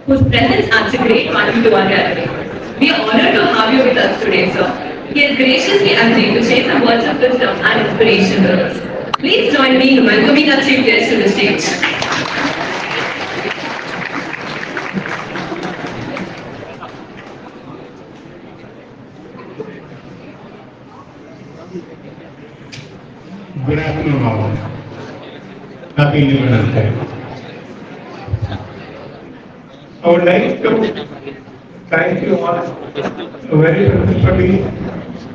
whose presence adds a great value to our gathering. We are honored to have you with us today, sir. He has graciously agreed to share some words of wisdom and inspiration with us. Please join me in welcoming our chief guest to the stage. Good afternoon, all. Happy Independence Day. I would like to thank you all very principally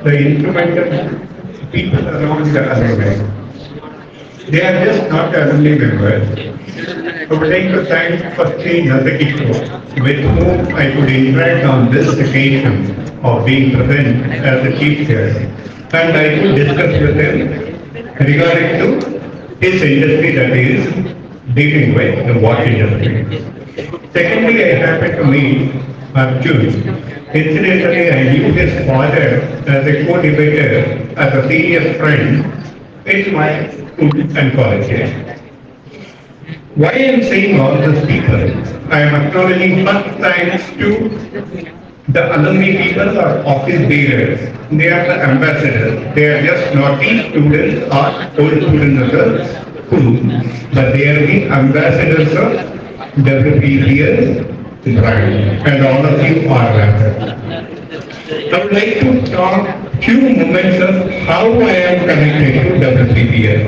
the instrumental people around the alumni. They are just not alumni members. I would like to thank firstly Nazakishore, with whom I could interact on this occasion of being present as the chief guest, and I could discuss with him regarding to his industry, that is dealing with the watch industry. Secondly, I happened to meet Arjun. Incidentally, I knew his father as a co-debater, as a senior friend in my school and college days. Why I am saying all this people, I am acknowledging first thanks to the alumni people or office bearers. They are the ambassadors. They are just not the students or old students of the school, but they are the ambassadors of WPPS brand, and all of you are that. I would like to talk few moments of how I am connected to WPPS.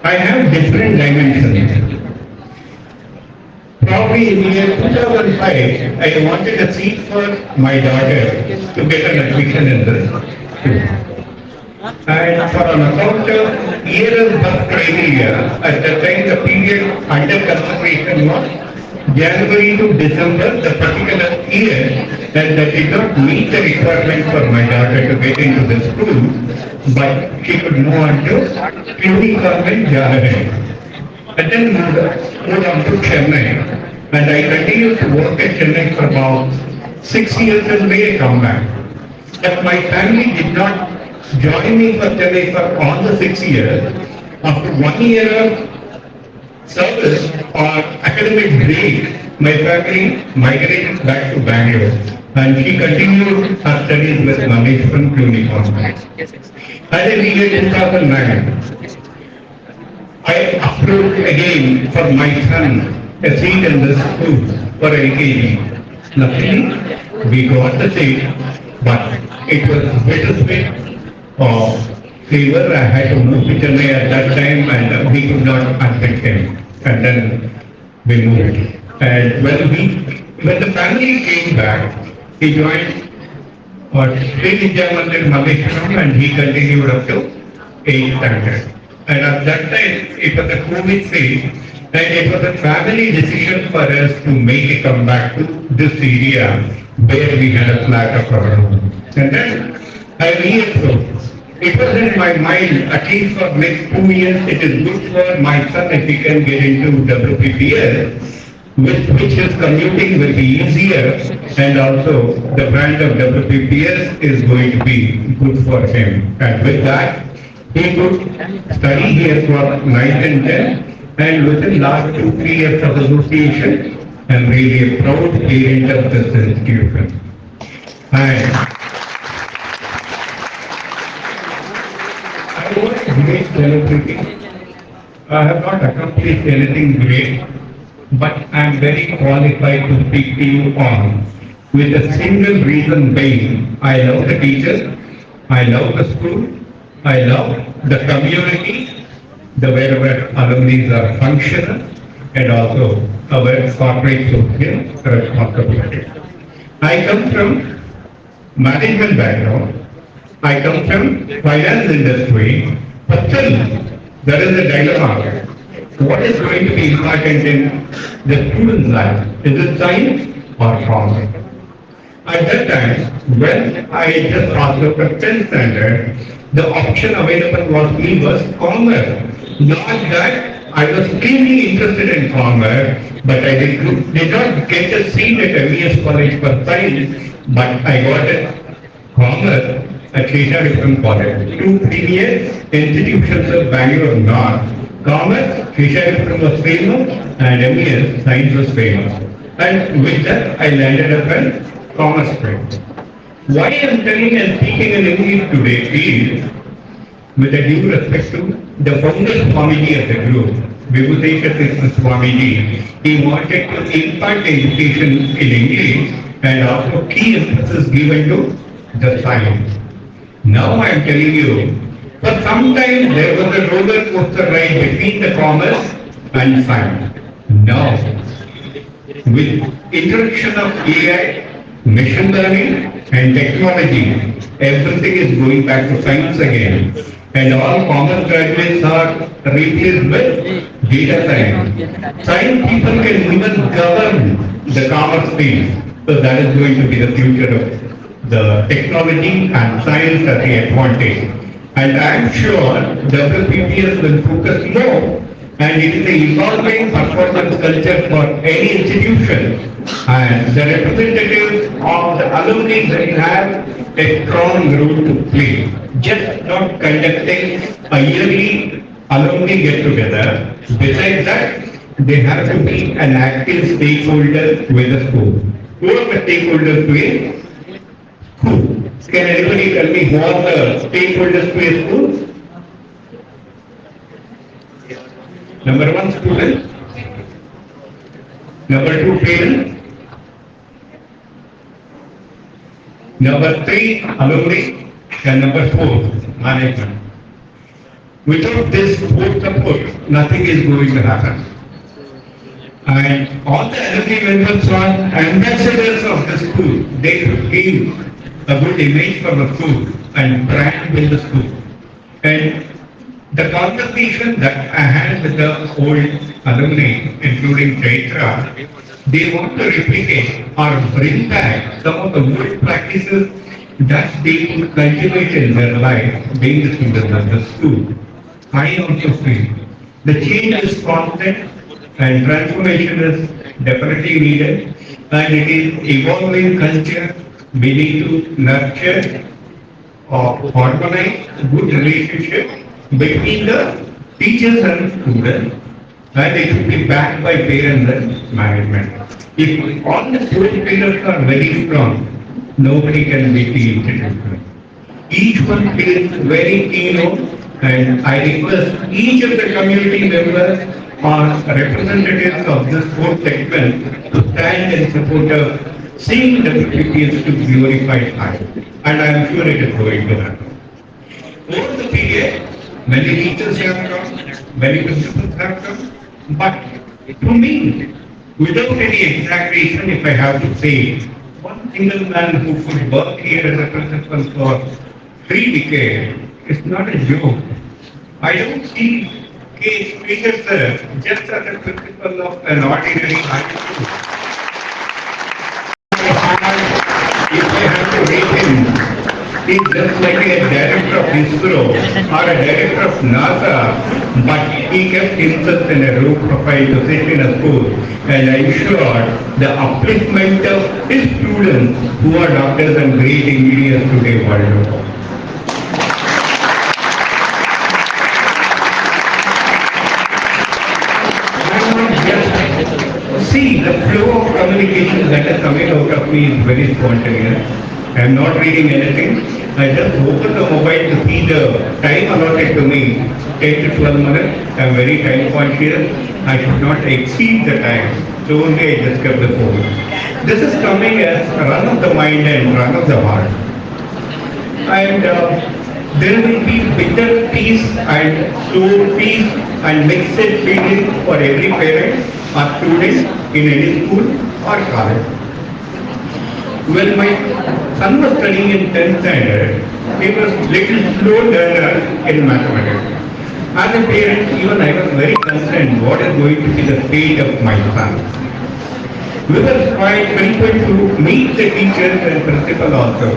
I have different dimensions. Probably in the year 2005, I wanted a seat for my daughter to get an admission in this school. And for an account of year of birth criteria, at that time the period under consideration was January to December, the particular year, and that did not meet the requirement for my daughter to get into the school, but she could move on to Cluny Convent, January. And then moved on to Chennai. And I continued to work at Chennai for about 6 years and made a comeback. But my family did not join me for Chennai for all the 6 years. After 1 year of service or academic break, my family migrated back to Bangalore. And she continued her studies with Management Cluny Convent. And in the year 2009, I approved again for my son a seat in this school for LKG. Luckily, we got the seat, but it was bittersweet of fever. I had to move to Chennai at that time, and we could not admit him. And then we moved. And when the family came back, he joined Sri Vidya Mandir Malleshwaram, and he continued up to 8th standard. And at that time, it was a COVID phase, and it was a family decision for us to make a comeback to this area where we had a flat of our own. And then I reassessed. It was in my mind, at least for next 2 years, it is good for my son if he can get into WPPS, with which his commuting will be easier, and also the brand of WPPS is going to be good for him. And with that, he could study here for 9th and 10th, and within last 2-3 years of association, I'm really a proud parent of this institution. And I was a great celebrity. I have not accomplished anything great, but I am very qualified to speak to you on with a single reason being, I love the teachers, I love the school, I love the community, the wherever alumni are functional, and also our corporate social responsibility. I come from management background, I come from finance industry, but still there is a dilemma. What is going to be important in the student's life? Is it science or commerce? At that time, when I just passed out of 10th standard, the option available was commerce. Not that I was keenly interested in commerce, but I did not get a seat at MES College for Science, but I got a commerce at Shesha College. Two previous institutions of Bangalore North. Commerce, Shesha was famous, and MES Science was famous. And with that, I landed up in commerce stream. Why I am telling and speaking in English today is, with a due respect to the founder Swamiji of the group, Vibhutesha Krishna Swamiji, he wanted to impart education in English and also key emphasis given to the science. Now I am telling you, for some time there was a roller coaster ride between the commerce and science. Now, with introduction of AI, machine learning and technology, everything is going back to science again. And all commerce graduates are replaced with data science. Science people can even govern the commerce field. So that is going to be the future of the technology and science as the advantage. And I am sure WPPS will focus more, and it is the evolving performance culture for any institution, and the representatives of the alumni will have a strong role to play. Just not conducting a yearly alumni get together. Besides that, they have to be an active stakeholder with the school. Who are the stakeholders to a school? Can anybody tell me who are the stakeholders to a school? Number one, student. Number two, parents. Number three, alumni. And number four, management. Without this fourth support, nothing is going to happen. And all the alumni members are ambassadors of the school. They should give a good image for the school and brand in the school. And the conversation that I had with the old alumni, including Chaitra, they want to replicate or bring back some of the old practices that they could cultivate in their life being the students of the school. I also feel the change is constant and transformation is definitely needed, and it is evolving culture. We need to nurture or organize good relationship between the teachers and students, and it should be backed by parents and management. If all the four pillars are very strong, nobody can beat the institution. Each one plays very key role, and I request each of the community members or representatives of this fourth segment to stand in support of seeing the PPPs to glorified high. And I am sure it is going to happen. Over the period, many teachers have come, many principals have come, but to me, without any exaggeration, if I have to say, one single man who could work here as a principal for 3 decades is not a joke. I don't see K. Peter sir just as a principal of an ordinary high school. If I have to rate him, he's just like a director of ISRO or a director of NASA, but he kept himself in a low profile position in a school and ensured the upliftment of his students who are doctors and great engineers today world over. See, the flow of communication that is coming out of me is very spontaneous. I am not reading anything. I just open the mobile to see the time allotted to me, 10 to 12 minutes. I am very time conscious. I should not exceed the time. So only I just kept the phone. This is coming as run of the mind and run of the heart. And there will be bitter peace and sour peace and mixed feelings for every parent or student in any school or college. When my son was studying in 10th standard, he was little slow learner in mathematics. As a parent, even I was very concerned what is going to be the fate of my son. We were quite frequent to meet the teachers and principal also.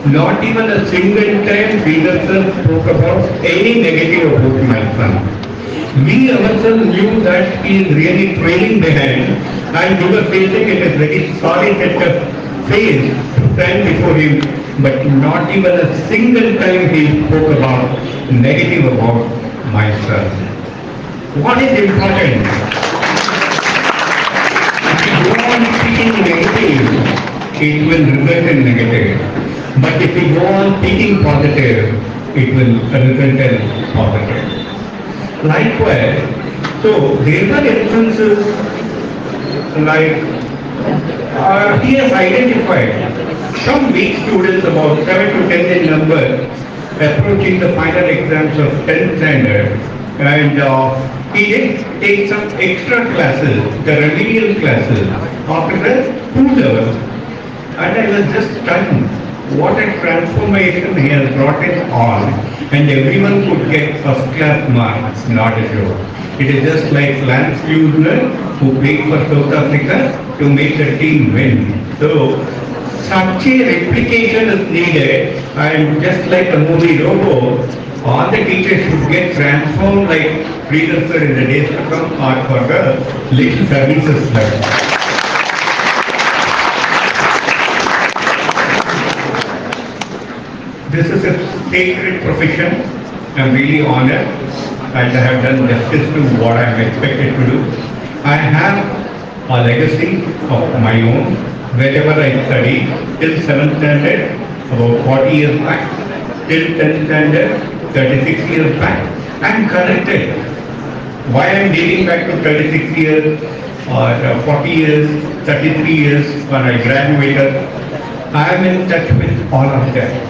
Not even a single time we themselves spoke about any negative about my son. We ourselves knew that he is really trailing behind, and we were facing it as very sorry set of face to stand before him, but not even a single time he spoke about negative about my son. What is important? If you go on speaking negative, it will result in negative. But if you go on speaking positive, it will result in positive. Likewise, so there were instances like he has identified some weak students, about 7 to 10 in number, approaching the final exams of 10th standard, and he did take some extra classes, the remedial classes, after the tutors, and I was just stunned. What a transformation he has brought in on, and everyone could get first class marks, not a joke. It is just like Lance Lusner, who played for South Africa to make the team win. So, such a replication is needed, and just like the movie Robo, all the teachers should get transformed like predecessor in the days to come, or for the little services level. This is a sacred profession. I'm really honored and I have done justice to what I am expected to do. I have a legacy of my own. Wherever I studied, till 7th standard, about 40 years back, till 10th standard, 36 years back, I am connected. Why I am dating back to 36 years or 40 years, 33 years when I graduated, I am in touch with all of them.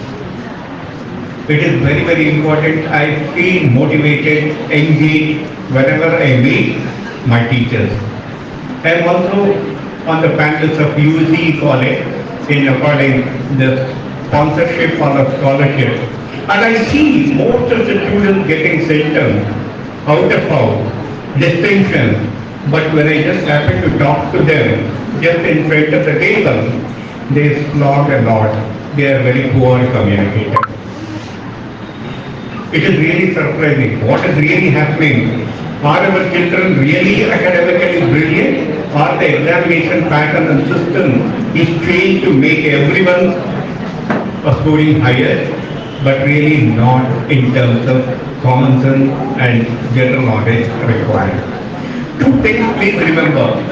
It is very, very important. I feel motivated, engaged whenever I meet my teachers. I am also on the panels of UC College in according the sponsorship or the scholarship. And I see most of the students getting sent out of house, distinction. But when I just happen to talk to them, just in front of the table, they slog a lot. They are very poor communicators. It is really surprising. What is really happening? Are our children really academically brilliant? Or the examination pattern and system is changed to make everyone scoring higher, but really not in terms of common sense and general knowledge required. Two things please remember.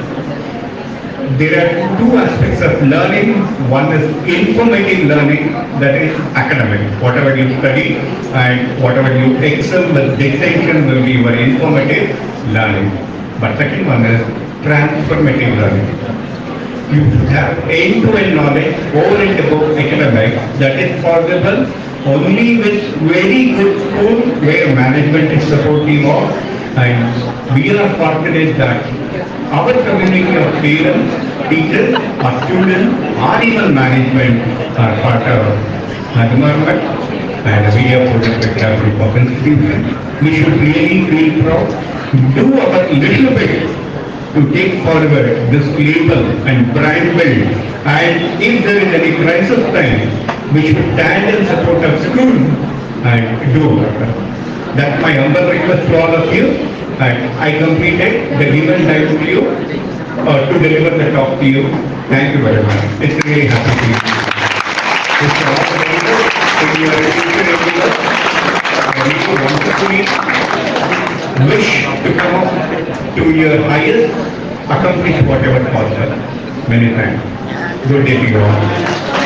There are two aspects of learning. One is informative learning, that is academic. Whatever you study and whatever you excel with distinction will be your informative learning. But second one is transformative learning. You have end-to-end knowledge over and above academic that is possible only with very good school where management is supportive of, and we are fortunate that our community of parents, teachers, or students, or even management are part of the environment, and we are protected every of institution. We should really feel proud, do our little bit to take forward this label and brand build, and if there is any crisis time, we should stand in support of school and do our. That's my humble request to all of you. And I completed the given time to you to deliver the talk to you. Thank you very much. It's really happy to be here. It's all the leaders, if you are a future leader, I really wonderfully wish to come up to your highest, accomplish whatever possible. Many thanks. Good day to you all.